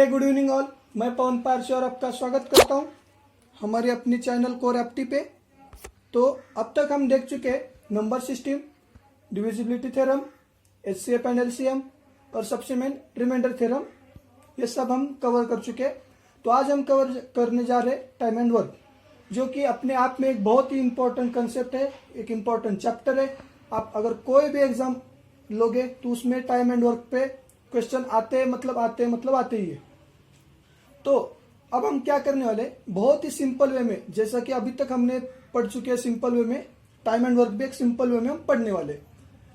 हे good evening all. मैं पवन पारसी और आपका स्वागत करता हूं हमारी अपनी चैनल कोर एप्टी पे। तो अब तक हम देख चुके हैं number system, divisibility theorem, HCF and LCM और सबसे मेन रिमाइंडर थ्योरम। ये सब हम कवर कर चुके हैं। तो आज हम कवर करने जा रहे हैं टाइम एंड वर्क, जो कि अपने आप में एक बहुत ही इंपॉर्टेंट कंसेप्ट है, एक इंपॉर्टेंट चैप्टर है। आप अगर कोई भी एग्जाम लोगे तो उसमें टाइम एंड वर्क पे क्वेश्चन आते ही है। तो अब हम क्या करने वाले, बहुत ही सिंपल वे में, जैसा कि अभी तक हमने पढ़ चुके हैं सिंपल वे में, टाइम एंड वर्क भी एक सिंपल वे में हम पढ़ने वाले।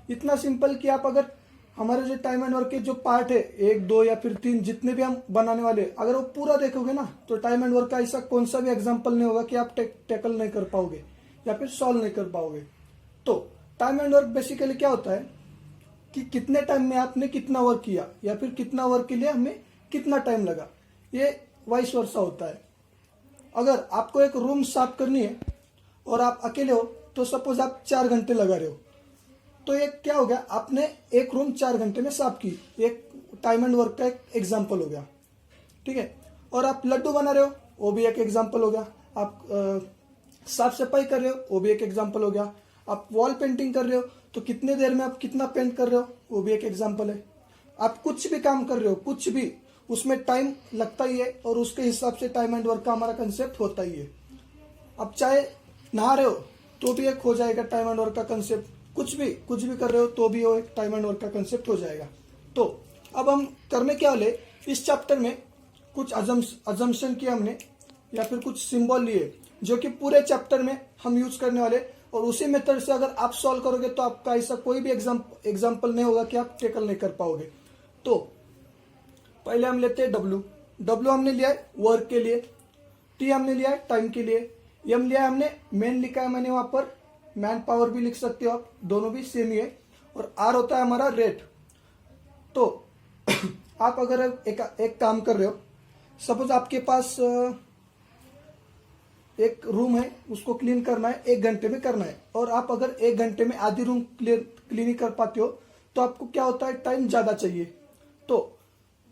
इतना सिंपल कि आप अगर हमारे जो टाइम एंड वर्क के जो पार्ट है, 1, 2 या फिर 3 जितने भी हम बनाने वाले, अगर वो पूरा देखोगे ना तो टाइम एंड वर्क का ऐसा कौन सा भी एग्जाम्पल नहीं होगा कि आप टैकल नहीं कर पाओगे या फिर सॉल्व नहीं कर पाओगे। तो टाइम एंड वर्क बेसिकली क्या होता है कि कितने टाइम में आपने कितना वर्क किया या फिर कितना वर्क के लिए हमें कितना टाइम लगा, ये वाइस वर्सा होता है। अगर आपको एक रूम साफ करनी है और आप अकेले हो तो सपोज आप 4 घंटे लगा रहे हो, तो ये क्या हो गया, आपने एक रूम 4 घंटे में साफ की, एक टाइम एंड वर्क का एक एग्जाम्पल हो गया। ठीक है। और आप लड्डू बना रहे हो, वो भी एक एग्जाम्पल हो गया। आप साफ सफाई कर रहे हो, वो भी एक एग्जाम्पल हो गया। आप वॉल पेंटिंग कर रहे हो तो कितने देर में आप कितना पेंट कर रहे हो, वो भी एक एग्जाम्पल है। आप कुछ भी काम कर रहे हो, कुछ भी, उसमें टाइम लगता ही है और उसके हिसाब से टाइम एंड वर्क का हमारा कंसेप्ट होता ही है। अब चाहे नहा रहे हो तो भी एक हो जाएगा टाइम एंड वर्क का कंसेप्ट, कुछ भी कर रहे हो तो भी वो एक टाइम एंड वर्क का कंसेप्ट हो जाएगा। तो अब हम करने क्या वाले, इस चैप्टर में कुछ अजम्पशन किया हमने या फिर कुछ सिंबल लिए जो कि पूरे चैप्टर में हम यूज करने वाले, और उसी मेथड से अगर आप सॉल्व करोगे तो आपका ऐसा कोई भी एग्जाम्पल नहीं होगा कि आप टेकल नहीं कर पाओगे। तो पहले हम लेते हैं डब्ल्यू हमने लिया है वर्क के लिए, टी हमने लिया है टाइम के लिए, एम लिया है हमने, मैन लिखा है मैंने वहां पर, मैन पावर भी लिख सकते हो आप, दोनों भी सेम ही है, और आर होता है हमारा रेट। तो आप अगर एक काम कर रहे हो, सपोज आपके पास एक रूम है, उसको क्लीन करना है, 1 घंटे में करना है, और आप अगर 1 घंटे में आधी रूम क्लीन कर पाते हो तो आपको क्या होता है, टाइम ज्यादा चाहिए। तो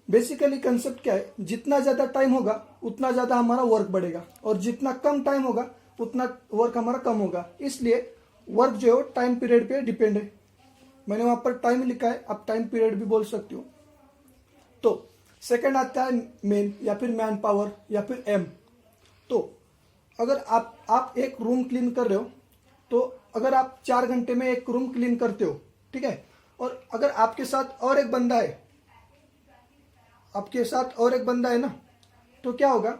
बेसिकली कंसेप्ट क्या है, जितना ज्यादा टाइम होगा उतना ज्यादा हमारा वर्क बढ़ेगा, और जितना कम टाइम होगा उतना वर्क हमारा कम होगा। इसलिए वर्क जो है टाइम पीरियड पे डिपेंड है। मैंने वहां पर टाइम लिखा है, आप टाइम पीरियड भी बोल सकते हो। तो सेकंड आता है मेन या फिर मैन पावर या फिर एम। तो अगर आप एक रूम क्लीन कर रहे हो, तो अगर आप 4 घंटे में एक रूम क्लीन करते हो, ठीक है, और अगर आपके साथ और एक बंदा है, ना, तो क्या होगा,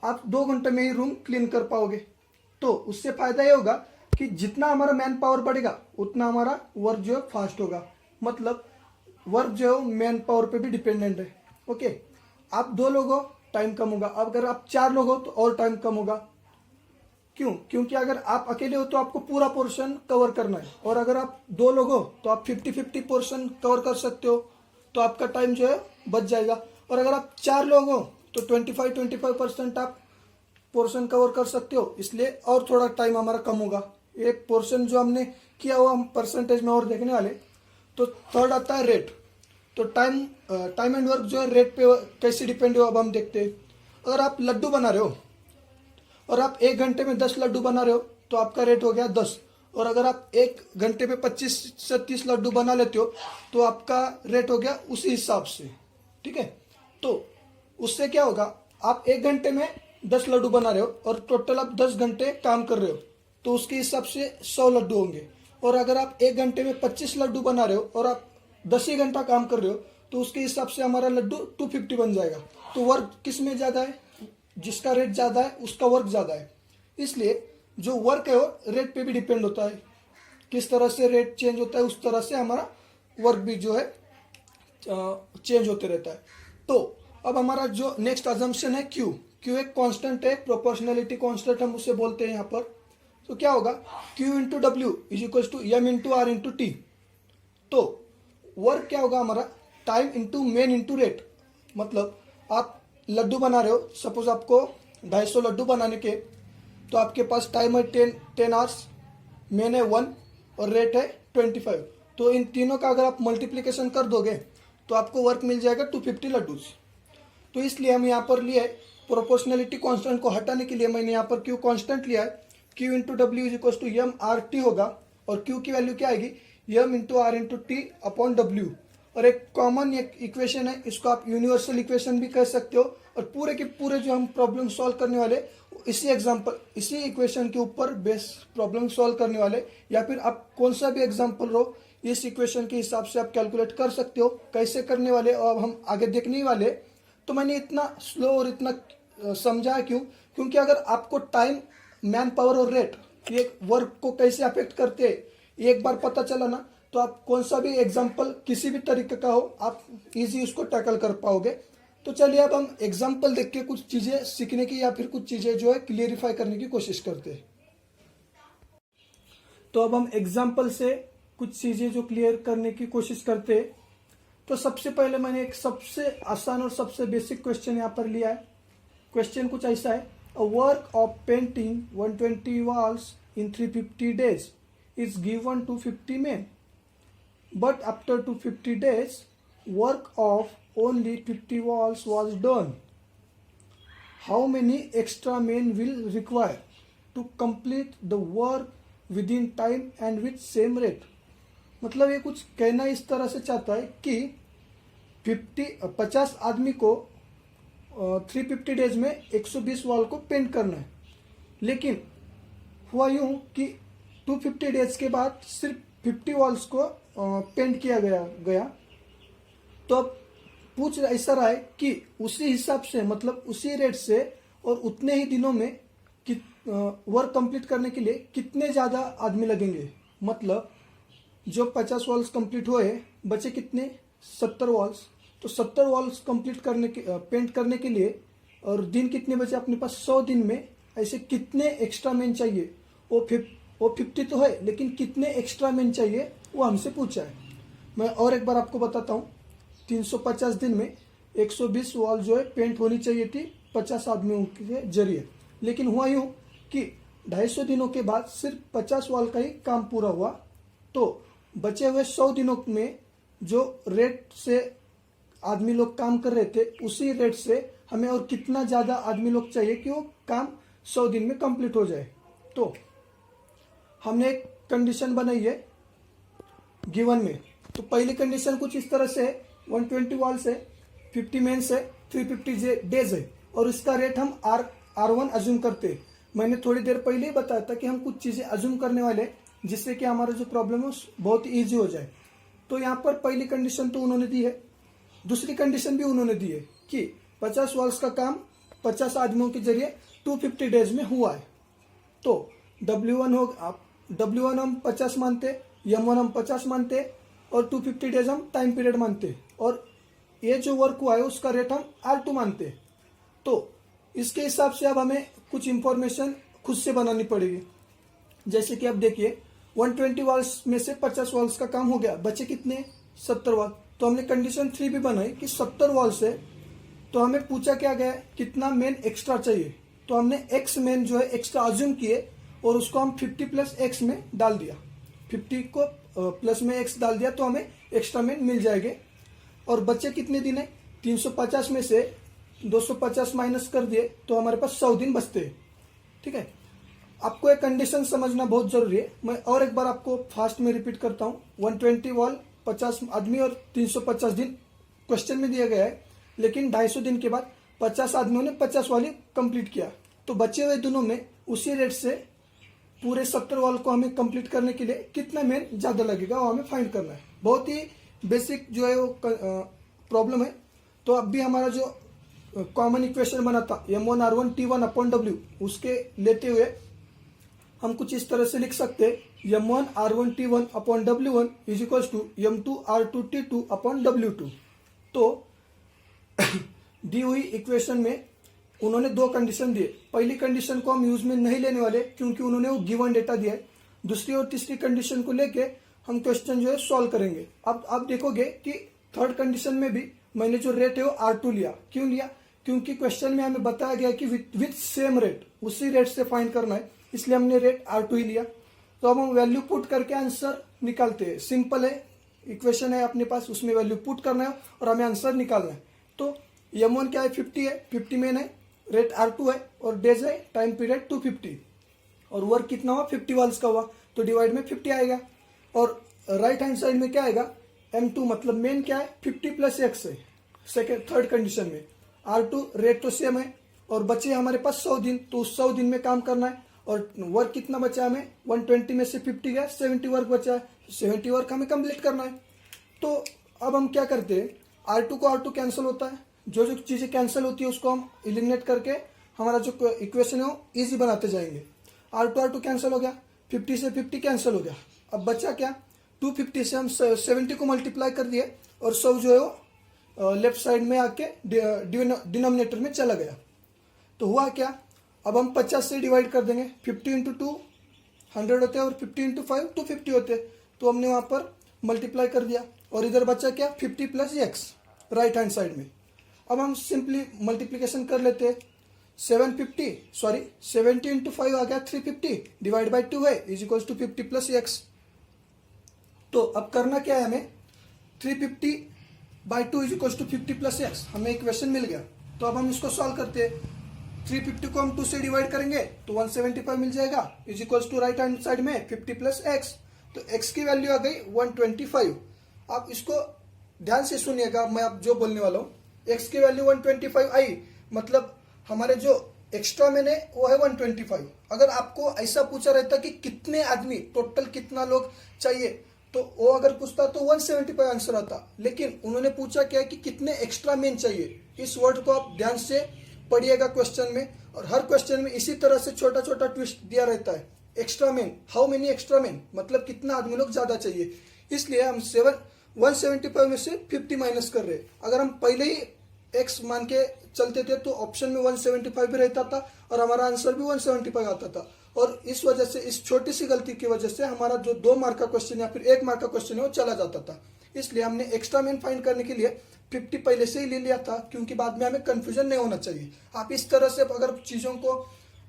आप 2 घंटे में ही रूम क्लीन कर पाओगे। तो उससे फायदा ये होगा कि जितना हमारा मैन पावर बढ़ेगा उतना हमारा वर्क जो है फास्ट होगा। मतलब वर्क जो है मैन पावर पे भी डिपेंडेंट है। ओके, आप 2 लोग हो, टाइम कम होगा। अगर आप 4 लोग हो तो और टाइम कम होगा। क्यों? क्योंकि अगर आप अकेले हो तो आपको पूरा पोर्शन कवर करना है, और अगर आप 2 लोग हो तो आप 50-50 पोर्शन कवर कर सकते हो, तो आपका टाइम जो है बच जाएगा। और अगर आप 4 लोग हो तो 25% आप पोर्शन कवर कर सकते हो, इसलिए और थोड़ा टाइम हमारा कम होगा। एक पोर्शन जो हमने किया हुआ हम परसेंटेज में और देखने वाले। तो थर्ड आता है रेट। तो टाइम एंड वर्क जो है रेट पे कैसे डिपेंड हो, अब हम देखते हैं। अगर आप लड्डू बना रहे हो और आप 1 घंटे में 10 लड्डू बना रहे हो तो आपका रेट हो गया 10, और अगर आप 1 घंटे में 25 से 30 लड्डू बना लेते हो तो आपका रेट हो गया उसी हिसाब से। ठीक है। तो उससे क्या होगा, आप 1 घंटे में 10 लड्डू बना रहे हो और टोटल आप 10 घंटे काम कर रहे हो, तो उसके हिसाब से 100 लड्डू होंगे। और अगर आप 1 घंटे में 25 लड्डू बना रहे हो और आप 10 ही घंटा काम कर रहे हो तो उसके हिसाब से हमारा लड्डू 250 बन जाएगा। तो वर्क किस में ज्यादा है, जिसका रेट ज्यादा है उसका वर्क ज्यादा है। इसलिए जो वर्क है वो रेट पे भी डिपेंड होता है। किस तरह से रेट चेंज होता है उस तरह से हमारा वर्क भी जो है चेंज होते रहता है। तो अब हमारा जो नेक्स्ट अजम्पशन है क्यू एक कांस्टेंट है, प्रोपोर्शनलिटी कांस्टेंट हम उसे बोलते हैं यहाँ पर। तो क्या होगा, Q into W is equal to M into R into T. तो वर्क क्या होगा हमारा, time into men into rate. मतलब आप लड्डू बना रहे हो, सपोज आपको 250 लड्डू बनाने के, तो आपके पास टाइम है 10 आवर्स, मेन है 1 और रेट है 25। तो इन तीनों का अगर आप मल्टीप्लीकेशन कर दोगे तो आपको वर्क मिल जाएगा 250 लड्डू। तो इसलिए हम यहाँ पर लिए प्रोपोर्शनलिटी कांस्टेंट को हटाने के लिए मैंने यहाँ पर क्यू कांस्टेंट लिया है। Q into W is equal to M R T होगा और क्यू की वैल्यू क्या आएगी, M into R into T upon W. और एक कॉमन इक्वेशन है, इसको आप यूनिवर्सल इक्वेशन भी कह सकते हो। और पूरे के पूरे जो हम प्रॉब्लम सॉल्व करने वाले इसी इक्वेशन के ऊपर बेस प्रॉब्लम सॉल्व करने वाले, या फिर आप कौन सा भी एग्जाम्पल लो इस इक्वेशन के हिसाब से आप कैलकुलेट कर सकते हो। कैसे करने वाले और हम आगे देखने ही वाले। तो मैंने इतना स्लो और इतना समझा क्यों, क्योंकि अगर आपको टाइम, मैन पावर और रेट ये वर्क को कैसे अफेक्ट करते हैं एक बार पता चला ना, तो आप कौन सा भी एग्जाम्पल किसी भी तरीके का हो आप इजी उसको टैकल कर पाओगे। तो चलिए अब हम एग्जाम्पल देख के कुछ चीजें सीखने की या फिर कुछ चीजें जो है क्लियरिफाई करने की कोशिश करते हैं। तो अब हम एग्जाम्पल से कुछ चीजें जो क्लियर करने की कोशिश करते हैं। तो सबसे पहले मैंने एक सबसे आसान और सबसे बेसिक क्वेश्चन यहाँ पर लिया है। क्वेश्चन कुछ ऐसा है, अ work of painting 120 walls in 350 days is given to 50 men, but after 250 days work of only 50 walls was done. How many extra men will require to complete the work within time and with same rate? मतलब ये कुछ कहना इस तरह से चाहता है कि 50 आदमी को 350 डेज में 120 वॉल को पेंट करना है, लेकिन हुआ यूं कि 250 डेज के बाद सिर्फ 50 वॉल्स को पेंट किया गया। तो अब पूछ ऐसा रहा है कि उसी हिसाब से, मतलब उसी रेट से और उतने ही दिनों में कि वर्क कंप्लीट करने के लिए कितने ज़्यादा आदमी लगेंगे। मतलब जो 50 वॉल्स कंप्लीट हुए बचे कितने, 70 वॉल्स। तो 70 वॉल्स कंप्लीट करने के पेंट करने के लिए और दिन कितने बचे अपने पास, 100 दिन में ऐसे कितने एक्स्ट्रा मैन चाहिए। वो 50 तो है, लेकिन कितने एक्स्ट्रा मैन चाहिए वो हमसे पूछा है। मैं और एक बार आपको बताता हूँ, 350 दिन में 120 वॉल जो है पेंट होनी चाहिए थी 50 आदमियों के जरिए, लेकिन हुआ यूं कि 250 दिनों के बाद सिर्फ 50 वॉल का ही काम पूरा हुआ। तो बचे हुए 100 दिनों में जो रेट से आदमी लोग काम कर रहे थे उसी रेट से हमें और कितना ज्यादा आदमी लोग चाहिए कि वो काम 100 दिन में कंप्लीट हो जाए। तो हमने एक कंडीशन बनाई है गिवन में। तो पहली कंडीशन कुछ इस तरह से है, 120 वॉल्स है, 50 मेंस है, 350 डेज है और इसका रेट हम R1 अज्यूम करते हैं। मैंने थोड़ी देर पहले ही बताया था कि हम कुछ चीजें अज्यूम करने वाले जिससे कि हमारा जो प्रॉब्लम है बहुत ईजी हो जाए। तो यहाँ पर पहली कंडीशन तो उन्होंने दी है, दूसरी कंडीशन भी उन्होंने दी है कि 50 वॉल्स का काम 50 आदमियों के जरिए 250 डेज में हुआ है। तो W1 हम 50 मानते, M1 हम 50 मानते और 250 डेज हम टाइम पीरियड मानते और ये जो वर्क हुआ है उसका रेट हम R2 मानते। तो इसके हिसाब से अब हमें कुछ इंफॉर्मेशन खुद से बनानी पड़ेगी। जैसे कि अब देखिए 120 वॉल्स में से 50 वॉल्स का काम हो गया, बचे कितने, 70 वॉल। तो हमने कंडीशन 3 भी बनाई कि 70 वॉल से, तो हमें पूछा क्या गया कितना मेन एक्स्ट्रा चाहिए। तो हमने एक्स मेन जो है एक्स्ट्रा अज्यूम किए और उसको हम 50 प्लस एक्स में डाल दिया, 50 को प्लस में एक्स डाल दिया तो हमें एक्स्ट्रा मेन मिल जाएंगे। और बचे कितने दिन है, 350 में से 250 माइनस कर दिए तो हमारे पास 100 दिन बचते हैं। ठीक है, आपको एक कंडीशन समझना बहुत जरूरी है। मैं और एक बार आपको फास्ट में रिपीट करता हूँ, 120 वॉल 50 आदमी और 350 दिन क्वेश्चन में दिया गया है, लेकिन 250 दिन के बाद 50 आदमियों ने 50 वाली कंप्लीट किया। तो बचे हुए दिनों में उसी रेट से पूरे 70 वॉल को हमें कंप्लीट करने के लिए कितना मेन ज्यादा लगेगा वो हमें फाइंड करना है। बहुत ही बेसिक जो है वो प्रॉब्लम है। तो अब भी हमारा जो कॉमन इक्वेशन बना था M1R1 T1 अपॉन W, उसके लेते हुए हम कुछ इस तरह से लिख सकते हैं M1R1 T1 upon W1 is equal to M2R2 T2 upon W2। तो दी हुई इक्वेशन में उन्होंने दो कंडीशन दिए। पहली कंडीशन को हम यूज में नहीं लेने वाले क्योंकि उन्होंने वो गिवन डेटा दिया है। दूसरी और तीसरी कंडीशन को लेके हम क्वेश्चन जो है सॉल्व करेंगे। अब आप देखोगे कि थर्ड कंडीशन में भी मैंने जो रेट है वो R2 लिया। क्यों लिया, क्योंकि क्वेश्चन में हमें बताया गया कि विथ सेम रेट, उसी रेट से फाइंड करना है, इसलिए हमने रेट R2 ही लिया। तो अब हम वैल्यू पुट करके आंसर निकालते हैं। सिंपल है, इक्वेशन है अपने पास, उसमें वैल्यू पुट करना है और हमें आंसर निकालना है। तो M1 क्या है 50 है, 50 मेन है, रेट R2 है और डेज है टाइम पीरियड 250 और वर्क कितना हुआ 50 वॉल्स का हुआ तो डिवाइड में 50 आएगा। और राइट हैंड साइड में क्या आएगा M2 मतलब मेन क्या है 50 प्लस एक्स है सेकेंड थर्ड कंडीशन में। R2 रेट तो सेम है और बचे हमारे पास 100 दिन, तो उस 100 दिन में काम करना है और वर्क कितना बचा हमें 120 में से 50 गया 70 वर्क बचा है, 70 वर्क हमें कंप्लीट करना है। तो अब हम क्या करते हैं R2 को R2 कैंसिल होता है, जो जो चीजें कैंसिल होती है उसको हम एलिमिनेट करके हमारा जो इक्वेशन है वो इजी बनाते जाएंगे। R2 कैंसिल हो गया, 50 से 50 कैंसिल हो गया, अब बचा क्या 250 से हम 70 को मल्टीप्लाई कर दिए और 100 जो है वो लेफ्ट साइड में आके डिनोमिनेटर में चला गया। तो हुआ क्या, अब हम 50 से डिवाइड कर देंगे, 50 इंटू 2 100 होते हैं और 50 इंटू 5 250 होते हैं, तो हमने वहां पर मल्टीप्लाई कर दिया और इधर बचा क्या 50 plus x right hand side में। अब हम सिंपली मल्टीप्लीकेशन कर लेते हैं, 70 इंटू 5 आ गया 350 डिवाइड बाई 2 है is equal to 50 plus X. तो अब करना क्या है हमें 350 by 2 is equal to 50 plus X, हमें इक्वेशन मिल गया। तो अब हम इसको सॉल्व करते हैं, 350 को हम 2 से डिवाइड करेंगे तो 175 मिल जाएगा is equal to right hand side में 50 प्लस एक्स, तो x की वैल्यू आ गई 125। आप इसको ध्यान से सुनिएगा, मैं आप जो बोलने वाला हूँ, x की वैल्यू 125 आई मतलब हमारे जो एक्स्ट्रा में है वो है 125। अगर आपको ऐसा पूछा रहता कि कितने आदमी टोटल कितना लोग चाहिए तो वो अगर पूछता तो 175 आंसर आता, लेकिन उन्होंने पूछा क्या कि कितने एक्स्ट्रा मेन चाहिए। इस वर्ड को आप ध्यान से पढ़िएगा क्वेश्चन में, और हर क्वेश्चन में इसी तरह से छोटा छोटा ट्विस्ट दिया रहता है। Extra main, how many extra main मतलब कितना आदमी लोग ज्यादा चाहिए, इसलिए हम 175 में से 50 माइनस कर रहे। अगर हम पहले ही x मान के चलते थे तो ऑप्शन में 175 भी रहता था और हमारा आंसर भी 175 आता था, और इस वजह से इस छोटी सी गलती की वजह से हमारा जो 2 मार्क का क्वेश्चन या फिर 1 मार्क का क्वेश्चन है वो चला जाता था। इसलिए हमने एक्स्ट्रा मेन फाइंड करने के लिए 50 पहले से ही ले लिया था, क्योंकि बाद में हमें कंफ्यूजन नहीं होना चाहिए। आप इस तरह से अगर चीजों को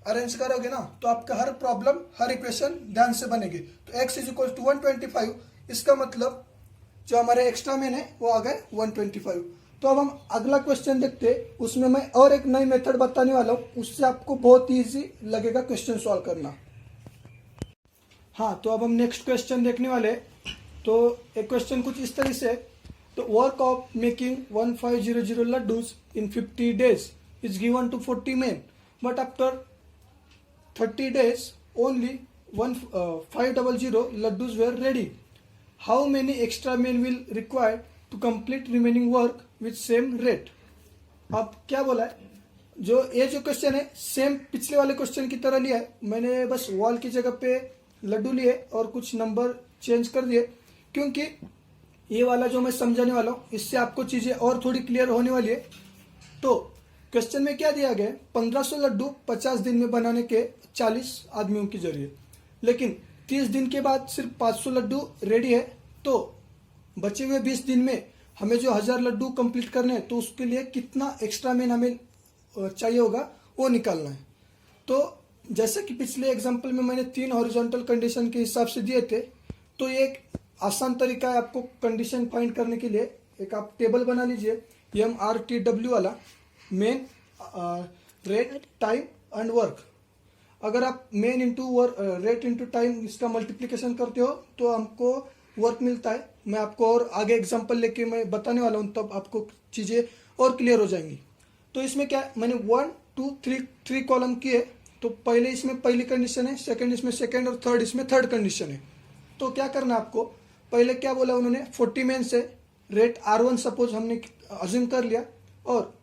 अरेंज करोगे ना तो आपका हर प्रॉब्लम हर इक्वेशन ध्यान से बनेगी। तो x इज इक्वल टू 125, इसका मतलब जो हमारे एक्स्ट्रा मेन है वो आ गए 125। तो अब हम अगला क्वेश्चन देखते हैं, उसमें मैं और एक नई मेथड बताने वाला हूँ, उससे आपको बहुत इजी लगेगा क्वेश्चन सॉल्व करना। हाँ, तो अब हम नेक्स्ट क्वेश्चन देखने वाले। तो एक क्वेश्चन कुछ इस तरह से, तो work of making 1500 laddoos in 50 days is given to 40 men, but after 30 days only 500 laddus were ready. How many extra men will required to complete remaining work with same rate? अब क्या बोला है, जो ये जो क्वेश्चन है सेम पिछले वाले क्वेश्चन की तरह लिया है, मैंने बस वॉल की जगह पे लड्डू लिए और कुछ नंबर चेंज कर दिए, क्योंकि ये वाला जो मैं समझाने वाला हूँ इससे आपको चीजें और थोड़ी क्लियर होने वाली है। तो क्वेश्चन में क्या दिया गया है, 1500 लड्डू 50 दिन में बनाने के 40 आदमियों की जरिए, लेकिन 30 दिन के बाद सिर्फ 500 लड्डू रेडी है, तो बचे हुए 20 दिन में हमें जो 1000 लड्डू कंप्लीट करने हैं, तो उसके लिए कितना एक्स्ट्रा मेन हमें चाहिए होगा वो निकालना है। तो जैसे कि पिछले एग्जांपल में मैंने 3 हॉरिजॉन्टल कंडीशन के हिसाब से दिए थे, तो ये एक आसान तरीका है आपको कंडीशन फाइंड करने के लिए। एक आप टेबल बना लीजिए MRTW वाला, main, rate, time and work. अगर आप main into rate into time इसका मल्टीप्लीकेशन करते हो तो हमको वर्क मिलता है। मैं आपको और आगे एग्जांपल लेके मैं बताने वाला हूँ, तब आपको चीजें और क्लियर हो जाएंगी। तो इसमें क्या है, मैंने 1 2 3 कॉलम किए, तो पहले इसमें पहली कंडीशन है, सेकंड इसमें सेकंड और थर्ड इसमें थर्ड कंडीशन है। तो क्या करना है आपको, पहले क्या बोला उन्होंने 40 मेन से रेट R1 सपोज हमने अज्यूम कर लिया और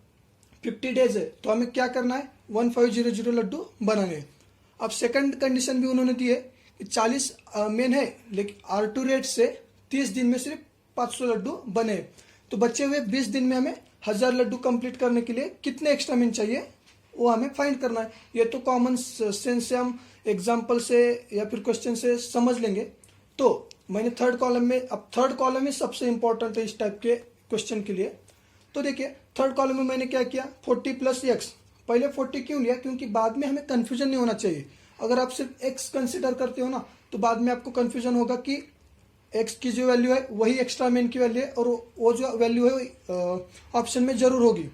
50 डेज है, तो हमें क्या करना है 1500 लड्डू बनाने हैं। अब सेकंड कंडीशन भी उन्होंने दी है कि 40 मेन है, लेकिन R2 रेट से 30 दिन में सिर्फ 500 लड्डू बने, तो बचे हुए 20 दिन में हमें 1000 लड्डू कंप्लीट करने के लिए कितने एक्स्ट्रा मेन चाहिए वो हमें फाइंड करना है। ये तो कॉमन सेंस से हम एग्जाम्पल से या फिर क्वेश्चन से समझ लेंगे। तो मैंने थर्ड कॉलम में, अब थर्ड कॉलम ही सबसे इंपॉर्टेंट है इस टाइप के क्वेश्चन के लिए। तो देखिए थर्ड कॉलम में मैंने क्या किया, 40 प्लस एक्स। पहले 40 क्यों लिया, क्योंकि बाद में हमें कंफ्यूजन नहीं होना चाहिए। अगर आप सिर्फ एक्स कंसिडर करते हो ना तो बाद में आपको कंफ्यूजन होगा कि एक्स की जो वैल्यू है वही एक्स्ट्रा मेन की वैल्यू है और वो जो वैल्यू है ऑप्शन में जरूर होगी।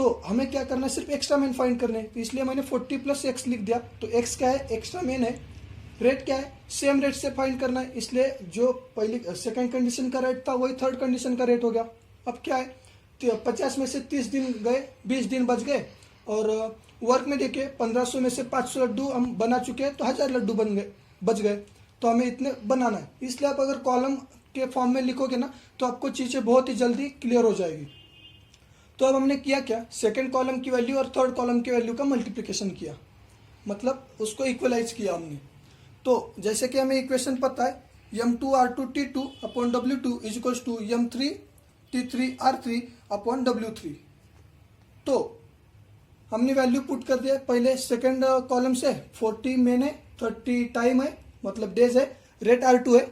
तो हमें क्या करना है, सिर्फ एक्स्ट्रा मेन फाइंड करने हैं। तो इसलिए मैंने 40 प्लस एक्स लिख दिया। तो एक्स क्या है, एक्स्ट्रा मेन है। रेट क्या है, सेम रेट से फाइंड करना है, इसलिए जो पहली सेकंड कंडीशन का रेट था वही थर्ड कंडीशन का रेट हो गया। अब क्या है, तो 50 में से 30 दिन गए, 20 दिन बच गए। और वर्क में देखिए 1500 में से 500 लड्डू हम बना चुके हैं, तो 1000 लड्डू बच गए। तो हमें इतने बनाना है। इसलिए आप अगर कॉलम के फॉर्म में लिखोगे ना तो आपको चीज़ें बहुत ही जल्दी क्लियर हो जाएगी। तो अब हमने किया क्या, सेकंड कॉलम की वैल्यू और थर्ड कॉलम की वैल्यू का मल्टीप्लिकेशन किया, मतलब उसको इक्वलाइज किया हमने। तो जैसे कि हमें इक्वेशन पता है, m2r2t2 upon w2 is equals to m3t3r3 upon w3। तो हमने वैल्यू पुट कर दिया पहले सेकंड कॉलम से। 40 मेन है, 30 टाइम है मतलब डेज है, रेट R2 है,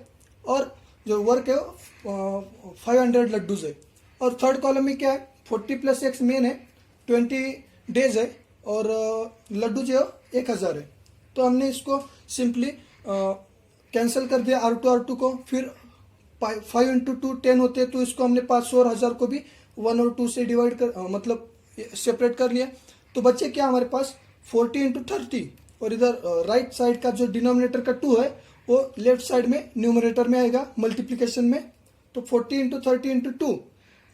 और जो वर्क है 500 लड्डूज है। और थर्ड कॉलम में क्या है, 40 प्लस एक्स मेन है, 20 डेज है, और लड्डू जो है 1000 है। तो हमने इसको सिंपली कैंसिल कर दिया R2 को। फिर 5 इंटू 2 10 होते हैं, तो इसको हमने 500 और 1000 को भी 1 और 2 से डिवाइड कर मतलब सेपरेट कर लिया। तो बच्चे क्या हमारे पास 40 इंटू 30, और इधर राइट साइड का जो डिनोमिनेटर का 2 है वो लेफ्ट साइड में न्यूमरेटर में आएगा मल्टीप्लिकेशन में। तो 40 into 30 into 2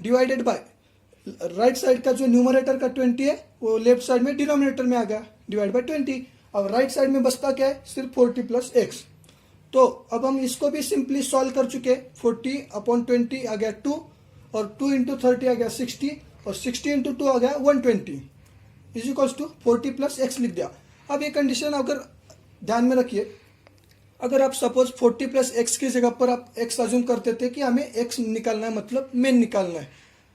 divided by right side का जो न्यूमरेटर का 20 है वो लेफ्ट साइड में डिनोमिनेटर में आ गया, डिवाइड बाय 20। अब राइट साइड में बचता क्या है, सिर्फ 40 प्लस एक्स। तो अब हम इसको भी सिंपली सॉल्व कर चुके। 40 अपॉन 20 आ गया 2, और 2 इंटू 30 आ गया 60, और 60 इंटू 2 आ गया 120 is equals to 40 plus X लिख दिया। अब ये कंडीशन अगर ध्यान में रखिए, अगर आप सपोज 40 प्लस एक्स की जगह पर आप एक्स अज्यूम करते थे कि हमें एक्स निकालना है, मतलब मेन निकालना है।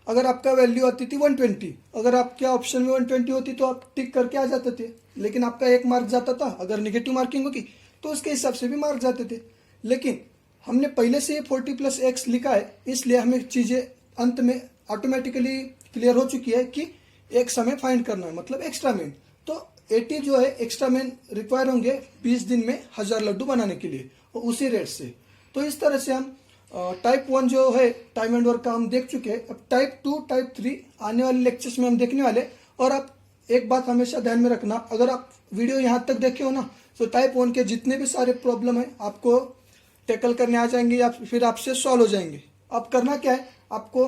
अगर आपका वैल्यू आती थी 120, अगर आपके ऑप्शन में 120 होती तो आप टिक करके आ जाते थे, लेकिन आपका एक मार्क जाता था। अगर नेगेटिव मार्किंग होगी तो उसके हिसाब से भी मार्क जाते थे। लेकिन हमने पहले से 40 प्लस एक्स लिखा है, इसलिए हमें चीज़ें अंत में ऑटोमेटिकली क्लियर हो चुकी है कि एक समय फाइंड करना है, मतलब एक्स्ट्रा मेन। तो 80 जो है एक्स्ट्रा मेन रिक्वायर होंगे 20 दिन में 1000 लड्डू बनाने के लिए, और उसी रेट से। तो इस तरह से हम टाइप 1 जो है टाइम एंड वर्क का हम देख चुके हैं। अब टाइप 2 टाइप 3 आने वाले लेक्चर्स में हम देखने वाले। और आप एक बात हमेशा ध्यान में रखना, अगर आप वीडियो यहाँ तक देखे हो ना, तो टाइप 1 के जितने भी सारे प्रॉब्लम है आपको टैकल करने आ जाएंगे या फिर आपसे सॉल्व हो जाएंगे। अब करना क्या है, आपको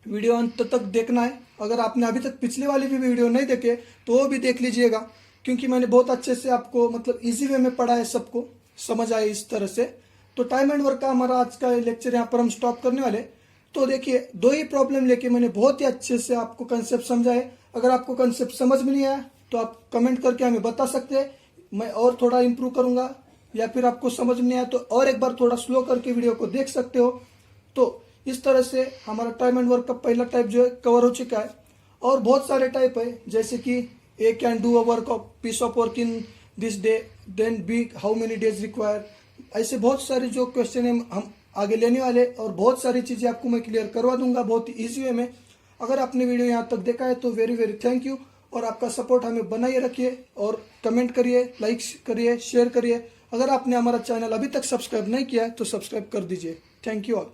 वीडियो अंत तक देखना है। अगर आपने अभी तक पिछले वाली भी वीडियो नहीं देखे तो वो भी देख लीजिएगा, क्योंकि मैंने बहुत अच्छे से आपको मतलब इजी वे में पढ़ा है, सबको समझ आए इस तरह से। तो टाइम एंड वर्क का हमारा आज का लेक्चर यहाँ पर हम स्टॉप करने वाले। तो देखिए 2 ही प्रॉब्लम लेके मैंने बहुत ही अच्छे से आपको कंसेप्ट समझाए। अगर आपको कंसेप्ट समझ में नहीं आया तो आप कमेंट करके हमें बता सकते हैं, मैं और थोड़ा इम्प्रूव करूंगा। या फिर आपको समझ में नहीं आया तो और एक बार थोड़ा स्लो करके वीडियो को देख सकते हो। तो इस तरह से हमारा टाइम एंड वर्क का पहला टाइप जो है कवर हो चुका है। और बहुत सारे टाइप है, जैसे कि A can do a work of piece of work in this day, then B how many days require. ऐसे बहुत सारे जो क्वेश्चन है हम आगे लेने वाले, और बहुत सारी चीजें आपको मैं क्लियर करवा दूंगा बहुत ही ईजी वे में। अगर आपने वीडियो यहाँ तक देखा है तो वेरी वेरी थैंक यू, और आपका सपोर्ट हमें बनाए रखिए, और कमेंट करिए, लाइक करिए, शेयर करिए। अगर आपने हमारा चैनल अभी तक सब्सक्राइब नहीं किया है तो सब्सक्राइब कर दीजिए। Thank you all.